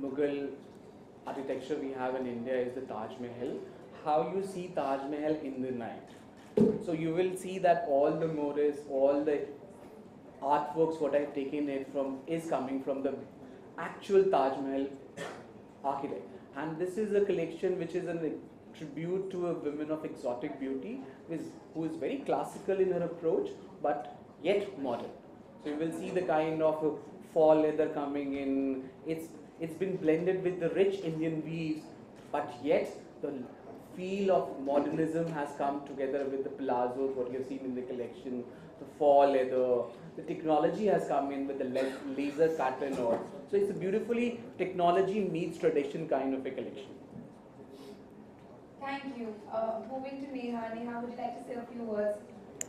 Mughal architecture we have in India is the Taj Mahal. How you see Taj Mahal in the night. So you will see that all the Moorish, all the artworks what I've taken it from is coming from the actual Taj Mahal architect. And this is a collection which is a tribute to a woman of exotic beauty who is very classical in her approach but yet modern. So you will see the kind of fall leather coming in. It's been blended with the rich Indian weaves, but yet the feel of modernism has come together with the palazzos, what you've seen in the collection, the fall leather. The technology has come in with the laser pattern. Or so it's a beautifully technology meets tradition kind of a collection. Thank you. Moving to Neha. Neha, would you like to say a few words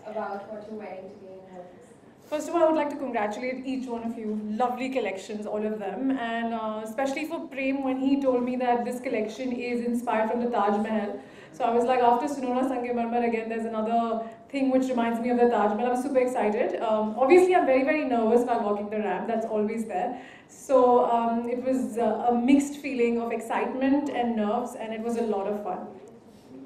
about what you're wearing today and what is? First of all, I would like to congratulate each one of you. Lovely collections, all of them. And especially for Prem, when he told me that this collection is inspired from the Taj Mahal. So I was like, after Sonora Sangemarmar, again, there's another thing which reminds me of the Taj Mahal. I'm super excited. Obviously, I'm very, very nervous while walking the ramp. That's always there. So it was a mixed feeling of excitement and nerves, and it was a lot of fun.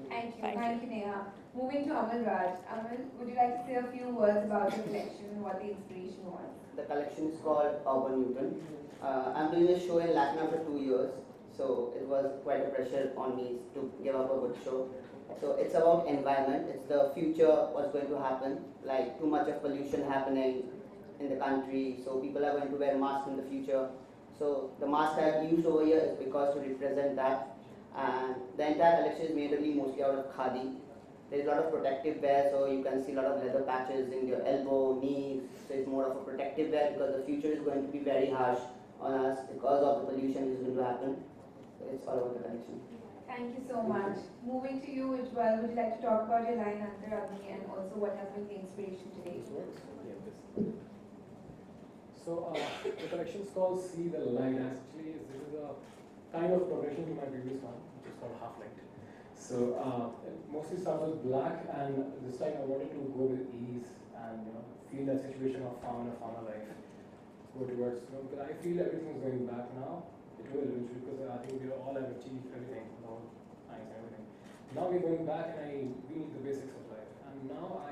Thank you. Thank you, Neha. Moving to Amal Raj. Amal, would you like to say a few words about the collection and what the inspiration was? The collection is called Urban Newton. I'm doing a show in Latin after 2 years, so it was quite a pressure on me to give up a good show. So it's about environment. It's the future, what's going to happen, like too much of pollution happening in the country, so people are going to wear masks in the future. So the mask I've used over here is because to represent that. And the entire collection is made mostly out of khadi. There's a lot of protective wear, so you can see a lot of leather patches in your elbow, knees. So it's more of a protective wear because the future is going to be very harsh on us because of the pollution is going to happen. So it's all about the collection. Thank you so much. Moving to you, Ujjwal, would you like to talk about your line Antar Agni and also what has been the inspiration today? So the collection is called See the Light. Actually, this is a kind of progression to my previous one, which is called Half Light. So it mostly starts with black, and this time I wanted to go with ease and feel that situation of farmer life. Go towards because I feel everything is going back now. It will eventually because I think we all have achieved everything, science and everything. Now we're going back, and we need the basics of life. And now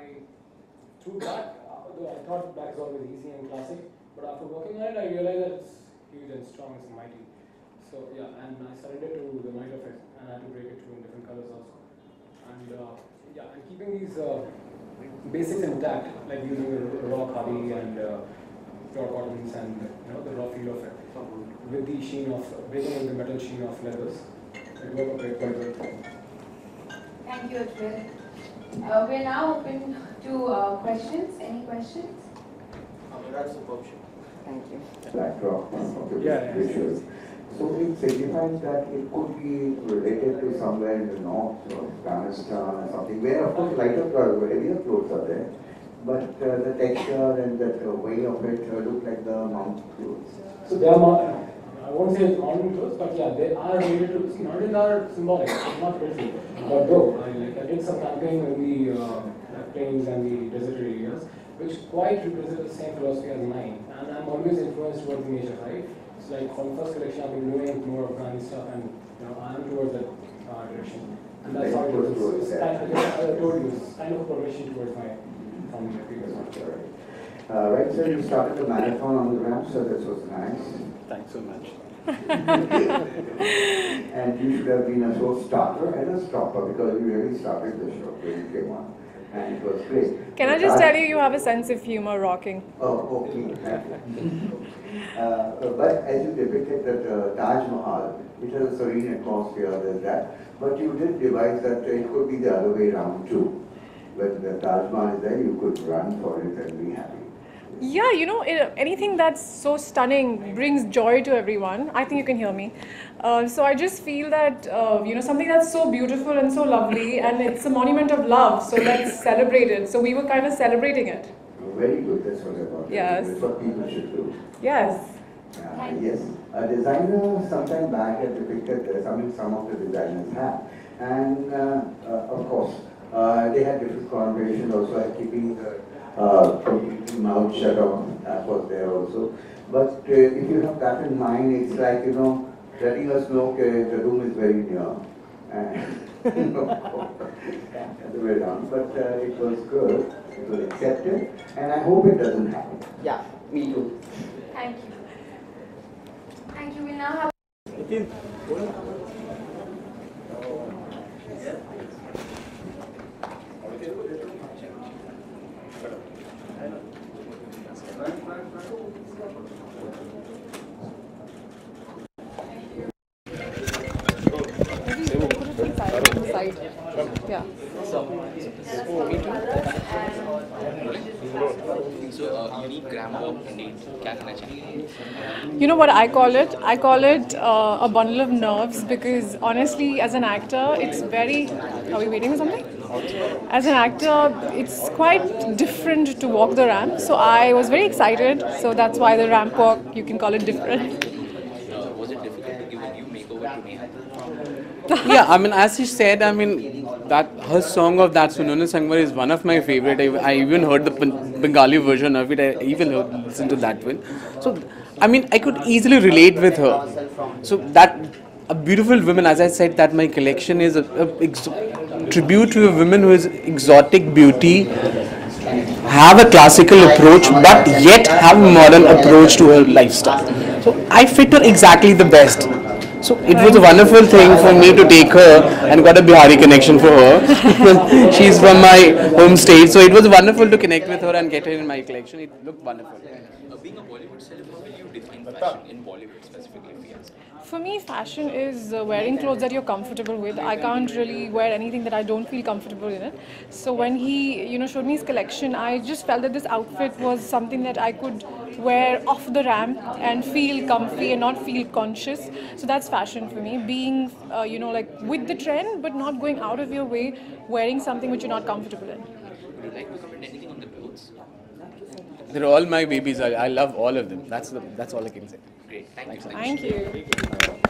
through black, though I thought black is always easy and classic, but after working on it, I realized that it's huge and strong, it's mighty. So yeah, and I surrendered to the might of it, and I had to break it through in different colors also. And yeah, and keeping these basics intact, like using the raw khadi and pure cottons and the raw feel of it, with the sheen of breaking in the metal sheen of leathers. It worked quite well. Thank you, Ujjwal. We're now open to questions. Any questions? That's superb show. Thank you. Backdrop of the visuals. So it signifies that it could be related to somewhere in the north or Afghanistan or something, where of course lighter clothes, heavier clothes are there, but the texture and that way of it look like the mountain clothes. So they are, I won't say it's mountain clothes, but yeah, they are related to, see, mountains are symbolic, not literal. But though, I did some camping in the plains and the desert areas, which quite represent the same philosophy as mine. And I'm always influenced towards nature, right? It's like from the first collection I've been doing more Afghani stuff, and I'm towards that direction. And that's how it was. It's kind of, I told you, it's kind of a progression towards my from my previous one. Right, so you started the marathon on the ramp, so this was nice. Thanks so much. And you should have been a show starter and a stopper because you really started the show when you came on. And it was great. Can I just tell you, you have a sense of humor rocking. Oh, okay. But as you depicted that Taj Mahal, it has a serene atmosphere, there's that. But you did devise that it could be the other way around too. When the Taj Mahal is there, you could run for it and be happy. Yeah, anything that's so stunning brings joy to everyone. I think you can hear me. So I just feel that, something that's so beautiful and so lovely, and it's a monument of love, so let's celebrate it. So we were kind of celebrating it. Very good, that's what I wanted. Yes. That's what people should do. Yes. Yes. A designer sometime back had depicted some of the designers have. And of course, they had different connotations also, like keeping the completely mouth shut off, that was there also. But if you have that in mind, it's like, letting us know that the room is very near. And we're done. But it was good. It was accepted, and I hope it doesn't happen. Yeah, me too. Thank you. Thank you. We'll now have. Yeah. Unique gram walk indeed. क्या कहना चाहिए? You know what I call it? I call it a bundle of nerves because honestly, as an actor, it's very. Are we waiting for something? As an actor, it's quite different to walk the ramp. So I was very excited. So that's why the ramp walk, you can call it different. Was it difficult to give a new makeover to Neha? Yeah, I mean, as she said, I mean, that her song of that Sunona Sangmar is one of my favorite. I even heard the Bengali version of it. I even listened to that one. So, I mean, I could easily relate with her. So that a beautiful woman, as I said, that my collection is a tribute to a woman who is exotic beauty, have a classical approach, but yet have a modern approach to her lifestyle. So I fit her exactly the best. So it was a wonderful thing for me to take her and got a Bihari connection for her. She's from my home state, so it was wonderful to connect with her and get her in my collection. It looked wonderful. Being a Bollywood celeb, how will you define fashion in Bollywood specifically for yourself? For me, fashion is wearing clothes that you're comfortable with. I can't really wear anything that I don't feel comfortable in it. So when he, showed me his collection, I just felt that this outfit was something that I could wear off the ramp and feel comfy and not feel conscious. So that's fashion for me. Being, like with the trend, but not going out of your way, wearing something which you're not comfortable in. Would you like to comment anything on the clothes? They're all my babies. I love all of them. That's all I can say. Great, thank you. Thank you.